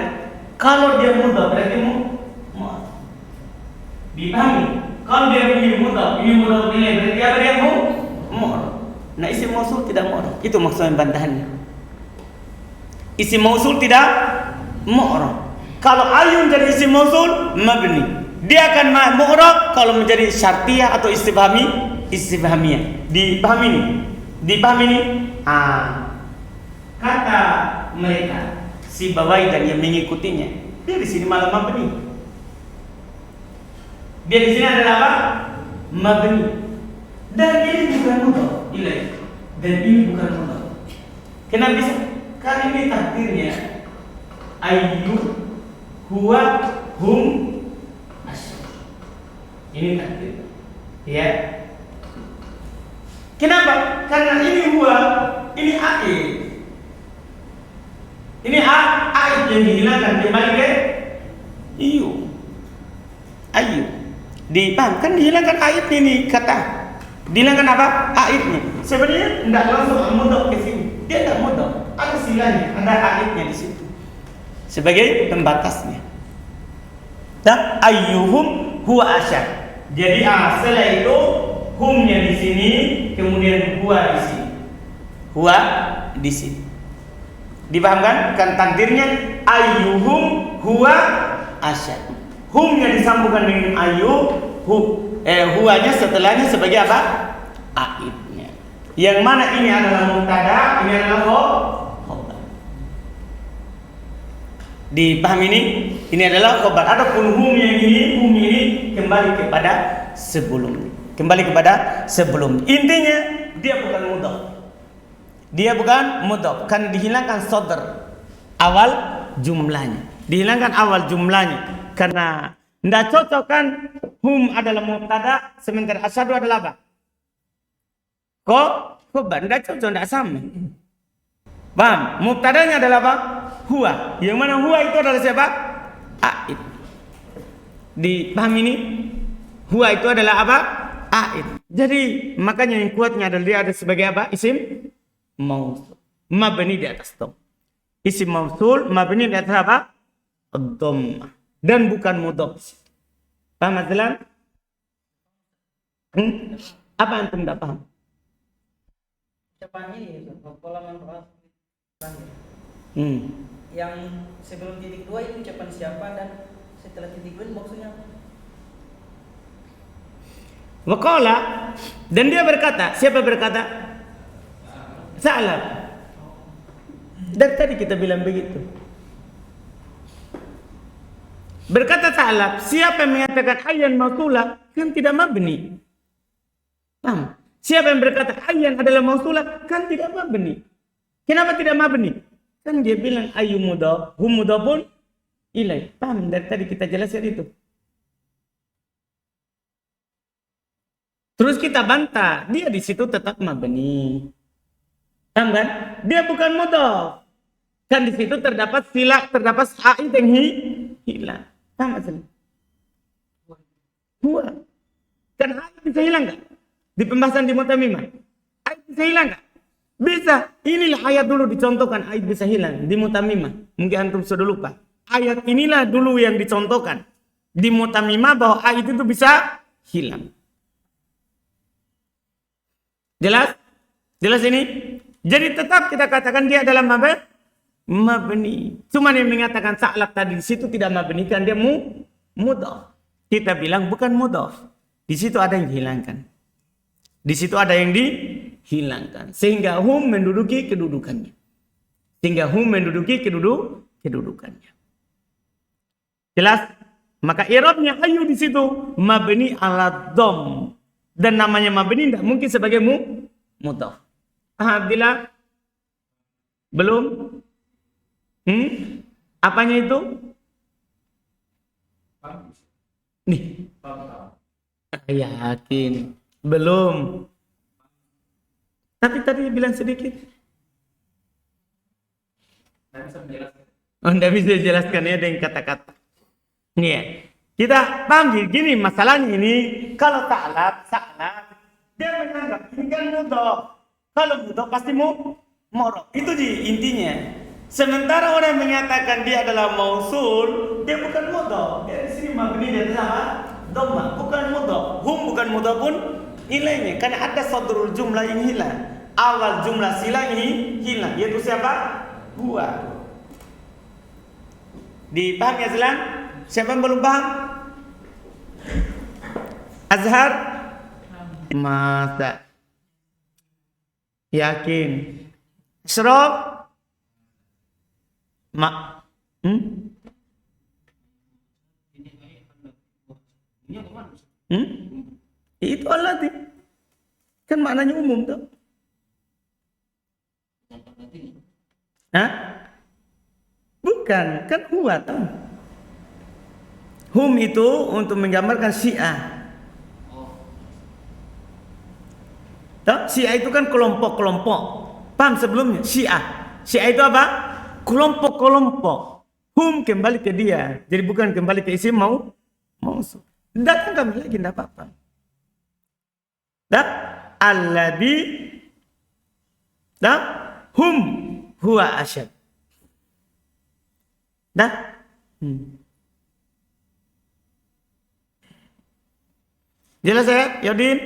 Kalau dia mudhaf berarti dipahami. Kalau dia ini mudhaf ilaih berarti apa dia mu'rab. Nah, isim mausul tidak mu'rab. Itu maksudnya bantahannya. Isim mausul tidak mu'rab. Kalau ayun jadi isim mausul mabni. Dia akan mu'rab kalau menjadi syartiyah atau istifhamiyah. Dipahami ini? Kata mereka Sibawai dan yang mengikutinya, dia di sini malah mabni. Dia di sini adalah apa? Mabni. Dan ini bukan mudhaf ilaih. Kenapa bisa? Karena ini takdirnya ayyu huwa hum asy. Ini takdir. Ya. Kenapa? Karena ini huwa, ini aid. Ini aid yang dihilangkan kembali ke ayu. Dipaham kan dihilangkan aid ini kata. Dihilangkan apa? Aidnya. Sebenarnya tidak langsung mudhaf ke sini. Dia tidak mudhaf. Ada silanya, ada aidnya di situ. Sebagai pembatasnya. Dan ayyuhum huwa asyad. Jadi setelah itu humnya di sini, kemudian huwa di sini. Huwa di sini. Dipahamkan? Kan takdirnya ayyuhum huwa asyad. Humnya disambungkan dengan huwanya setelahnya sebagai apa? Aidnya. Yang mana ini adalah mubtada, ini adalah khobar. Dipahami ini? Ini adalah khobar. Adapun hum ini kembali kepada sebelumnya. Intinya dia bukan mudhaf. Kan dihilangkan sodr awal jumlahnya. Karena tidak cocok kan hum adalah mubtada sementara asyadu adalah apa? Khobar. Tidak cocok, tidak sama. Paham? Mubtadanya adalah apa? Huwa. Yang mana huwa itu adalah siapa? Aid. Dipahami ini? Huwa itu adalah apa? Aid. Jadi makanya yang kuatnya adalah dia ada sebagai apa? Isim mausul. Mabni di atas dom. Isim mausul mabni di atas apa? Dom. Dan bukan mudhaf. Paham masalah? Apa antum tidak paham? Ucapan ini pola manfaat yang sebelum titik 2 itu ucapan siapa dan setelah titik 2 maksudnya apa? Waqala, dan dia berkata, siapa berkata? Sa'lab. Dan tadi kita bilang begitu. Berkata Sa'lab, siapa yang mengatakan ayyan mausulah kan tidak mabni. Paham? Siapa yang berkata ayyan adalah mausulah kan tidak mabni. Kenapa tidak mabni? Kan dia bilang ayyu mudhaf, hum mudhafun ilaih. Paham? Dari tadi kita jelaskan itu. Terus kita bantah, dia di situ tetap mabni. Paham kan? Dia bukan mudhaf. Kan di situ terdapat aid yang hilang. Paham maksudnya? Huwa. Kan aid bisa hilang enggak? Di pembahasan di mutamimah. Aib bisa hilang nggak? Bisa. Inilah ayat dulu dicontohkan. Aib bisa hilang di mutamimah. Mungkin antum sudah lupa. Ayat inilah dulu yang dicontohkan di mutamimah bahwa aib itu bisa hilang. Jelas? Jelas ini? Jadi tetap kita katakan dia adalah mabni. Cuma yang mengatakan sa'lak tadi di situ tidak mabni kan dia mudhaf. Kita bilang bukan mudhaf. Di situ ada yang dihilangkan. Di situ ada yang dihilangkan. Sehingga hum menduduki kedudukannya. Kedudukannya. Jelas? Maka i'rabnya ayu di situ mabni ala dhamm. Dan namanya mabni tidak mungkin sebagai mudhaf. Bila belum apanya itu? Nih. Yakin. Belum. Tapi tadi bilang sedikit. Oh, tidak bisa dijelaskan ya dengan kata-kata. Nih ya. Kita paham gini masalahnya ini. Kalau sa'lak dia menganggap ini kan mudhaf. Kalau mudhaf pasti mu'rab. Itu intinya. Sementara orang mengatakan dia adalah mausul, dia bukan mudhaf. Dari sini mabni dia apa? Dhamma, bukan mudhaf. Hum bukan mudhaf pun nilainya karena ada sadrul jumlah yang hilang. Awal jumlah sila ini hilang. Yaitu siapa? Huwa. Dipahami ya Silan? Siapa yang belum paham? Azhar? Masa? Yakin? Asyraf? Itu allati. Kan maknanya umum tuh. Hah? Bukan, kan huwa tuh. Hum itu untuk menggambarkan Syiah. Syiah itu kan kelompok-kelompok. Paham sebelumnya? Syiah itu apa? Kelompok-kelompok. Hum kembali ke dia. Jadi bukan kembali ke isim mausul. Datang kami lagi tidak apa-apa. Alladhi hum huwa asyad. Jelas ya, Yodin?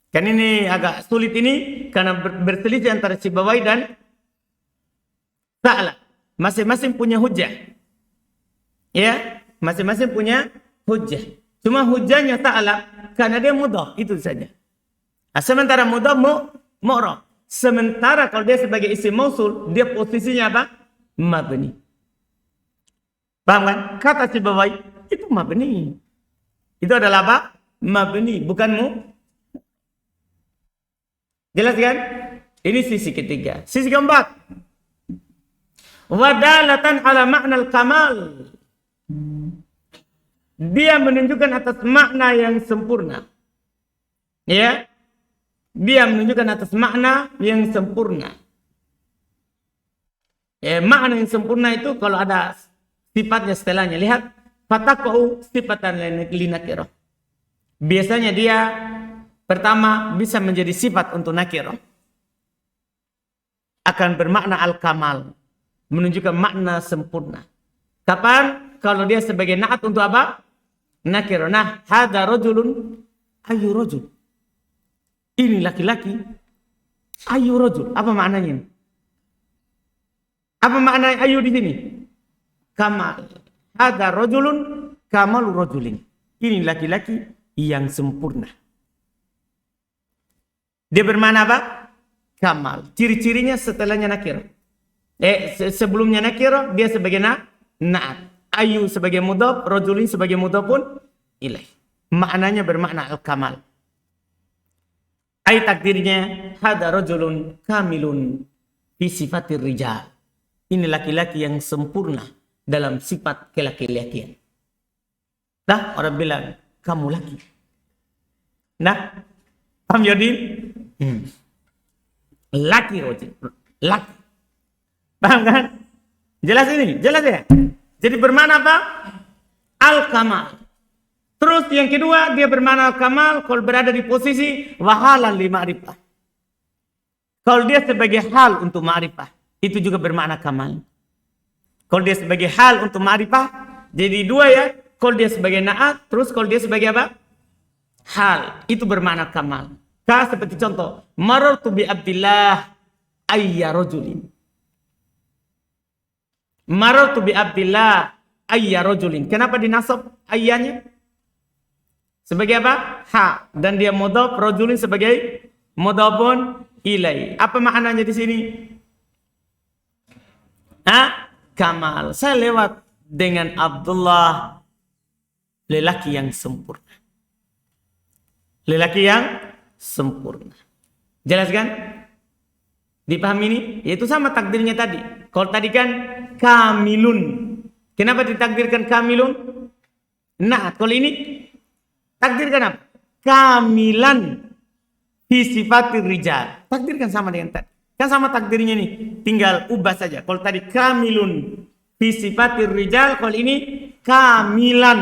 Kan ini agak sulit ini karena berselisih antara Sibawai dan Sa'lak. Masing-masing punya hujah. Ya, masing-masing punya hujah. Cuma hujahnya Sa'lak karena dia mudhaf, itu saja. Sementara mudhaf mu'rab. Sementara kalau dia sebagai isim mausul, dia posisinya apa? Mabni. Paham kan? Kata Sibawai itu mabni. Itu adalah apa? Mabni, bukan Jelas kan? Ini sisi ketiga. Sisi keempat. Wadalatan ala makna al-kamal. Dia menunjukkan atas makna yang sempurna. Ya. Dia menunjukkan atas makna yang sempurna. Makna yang sempurna itu kalau ada sifatnya setelahnya. Lihat. Fatakau sifatan linakirah. Biasanya dia pertama bisa menjadi sifat untuk nakirah. Akan bermakna al-kamal. Menunjukkan makna sempurna. Kapan? Kalau dia sebagai na'at untuk apa? Nakirah. Nah, hadza rajulun ayu rajul. Ini laki-laki. Ayu rajul. Apa maknanya? Apa makna ayu di sini? Kamal. Hadza rajulun kamalu rajulin. Ini laki-laki yang sempurna. Dia bermakna apa? Kamal. Ciri-cirinya setelahnya nakir. Sebelumnya nakir, dia sebagai na'at. Ayu sebagai mudhaf, rajulin sebagai mudhaf pun ilaih. Maknanya bermakna al-kamal. Ayat takdirnya hadza rajulun kamilun fi sifatir rijal. Ini laki-laki yang sempurna dalam sifat kelaki-lakian. Nah, orang bilang kamu laki. Nah, paham Yodin? Laki rojin. Laki. Paham kan? Jelas ini? Jelas ya? Jadi bermakna apa? Al-kamal. Terus yang kedua, dia bermakna kamal kalau berada di posisi wahalan li ma'rifah. Kalau dia sebagai hal untuk ma'rifah, itu juga bermakna kamal. Kalau dia sebagai hal untuk ma'rifah, jadi dua ya. Kalau dia sebagai na'at, terus kalau dia sebagai apa? Hal, itu bermakna kamal. Seperti contoh, marartu bi Abdillah ayya rajulin. Marartu bi Abdillah ayya rajulin. Kenapa dinasab ayyanya? Sebagai apa? Ha. Dan dia mudhaf, rajulin sebagai mudhafun ilai. Apa maknanya di sini? Kamal. Saya lewat dengan Abdullah, lelaki yang sempurna. Lelaki yang sempurna. Jelas kan? Dipahami ini? Yaitu sama takdirnya tadi. Kalau tadi kan kamilun. Kenapa ditakdirkan kamilun? Nah, kalau ini takdirkan apa? Kamilan fi sifatir rijal. Takdirkan sama dengan tadi. Kan sama takdirnya nih. Tinggal ubah saja. Kalau tadi kamilun fi sifatir rijal, kalau ini kamilan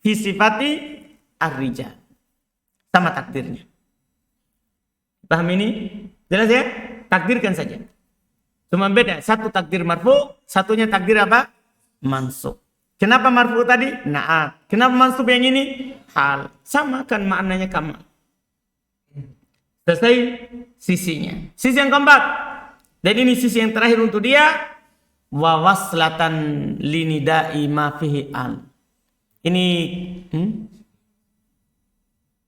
fi sifati ar-rijal. Sama takdirnya. Paham ini? Jelas ya? Takdirkan saja. Cuma beda. Satu takdir marfu, satunya takdir apa? Mansub. Kenapa marfu tadi? Na'at. Kenapa mansub yang ini? Hal. Sama kan maknanya kamal. Selesai sisinya. Sisi yang keempat. Dan ini sisi yang terakhir untuk dia. Wa waslatan linida'i ma fihi al. Ini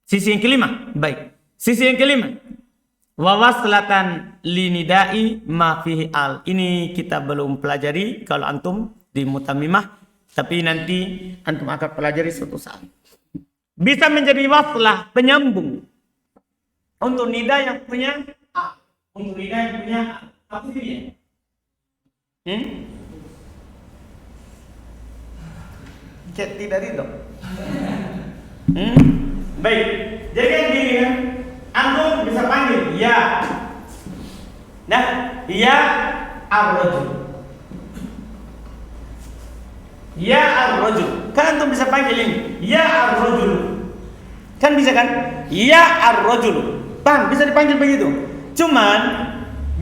sisi yang kelima. Baik. Sisi yang kelima. Wa waslatan linida'i ma fihi al. Ini kita belum pelajari kalau antum di Mutamimah. Tapi nanti antum akan pelajari suatu saat. Bisa menjadi waslah, penyambung. Untuk nida yang punya A. Untuk nida yang punya A. Apa sih dia? Tidak ridho. Baik. Jadi yang gini kan. Antum bisa panggil ya. Nah, ya ar-rajul. Ya ar-rajul. Kan antum bisa panggil ini. Ya ar-rajul. Kan bisa kan? Ya ar-rajul. Paham? Bisa dipanggil begitu. Cuman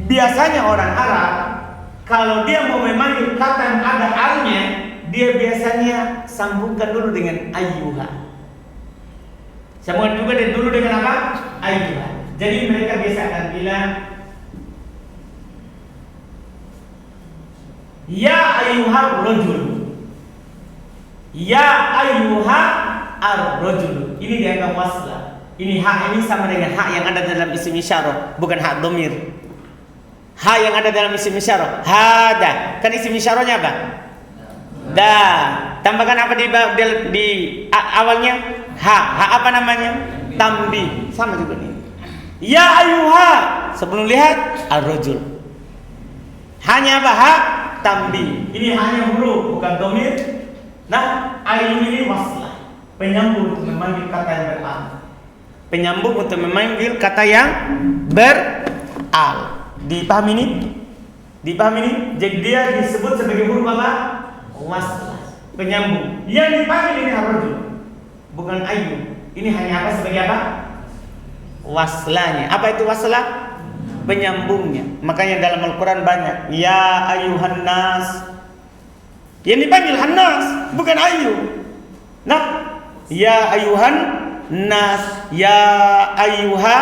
biasanya orang Arab kalau dia mau memanggil kata yang ada alnya, dia biasanya sambungkan dulu dengan ayyuha. Sambungkan juga dulu dengan apa? Ayyuha. Jadi mereka biasa akan bilang ya ayyuha ar-rajul. Ya ayyuha ar-rajul. Ini dianggap waslah. Ini hak ini sama dengan hak yang ada dalam isim isyarah, bukan hak dhamir. Hak yang ada dalam isim isyarah, hada. Kan isim isyarahnya apa? Da. Tambahkan apa di awalnya? Ha. Ha apa namanya? Tambi. Sama juga nih. Ya ayyuha. Sebelum lihat ar-rajul. Hanya apa? Ha, tambi. Ini hanya huruf, bukan dhamir. Nah, ayyun ini waslah, penyambung untuk memanggil kata yang beral. Penyambung untuk memanggil kata yang beral. Dipahami ini? Dipahami ini? Jadi dia disebut sebagai huruf apa? Waslah, penyambung. Yang dipanggil ini ar-rajul, bukan ayyun. Ini hanya apa sebagai apa? Waslahnya. Apa itu waslah? Penyambungnya. Makanya dalam Al-Quran banyak ya ayyuhan nas. Yang dipanggil Hannas, bukan Ayu. Nah, ya ayuhan nas, ya ayuha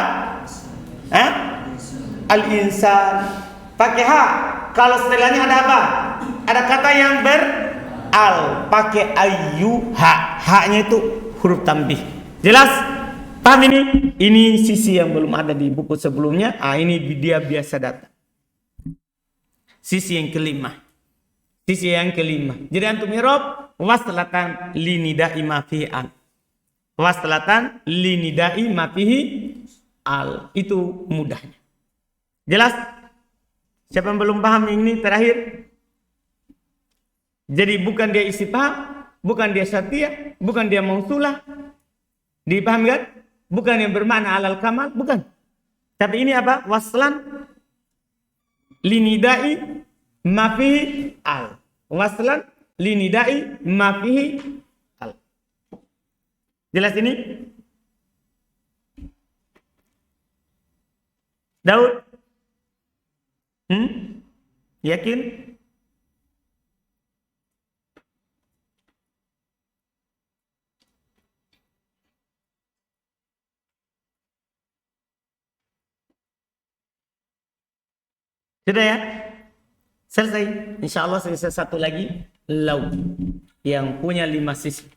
al-insan. Pakai ha. Kalau setelahnya ada apa? Ada kata yang beral. Pakai ayyuha. Ha-nya itu huruf tambih. Jelas? Paham ini? Ini sisi yang belum ada di buku sebelumnya. Ini dia biasa datang. Sisi yang kelima. Sisi yang kelima. Jadi antum i'rab waslatan linida'i ma fihi al. Waslatan linida'i ma fihi al. Itu mudahnya. Jelas? Siapa yang belum paham ini terakhir? Jadi bukan dia istifham, bukan dia syartiyah, bukan dia mausulah. Dipaham kan? Bukan yang bermakna alal kamal, bukan. Tapi ini apa? Waslan linida'i ma fihi al. Waslan linida'i ma fihi al. Jelas ini? Daud? Yakin? Sudah ya? Selesai. Insya Allah selesai satu lagi. Laut. Yang punya 5 sisi.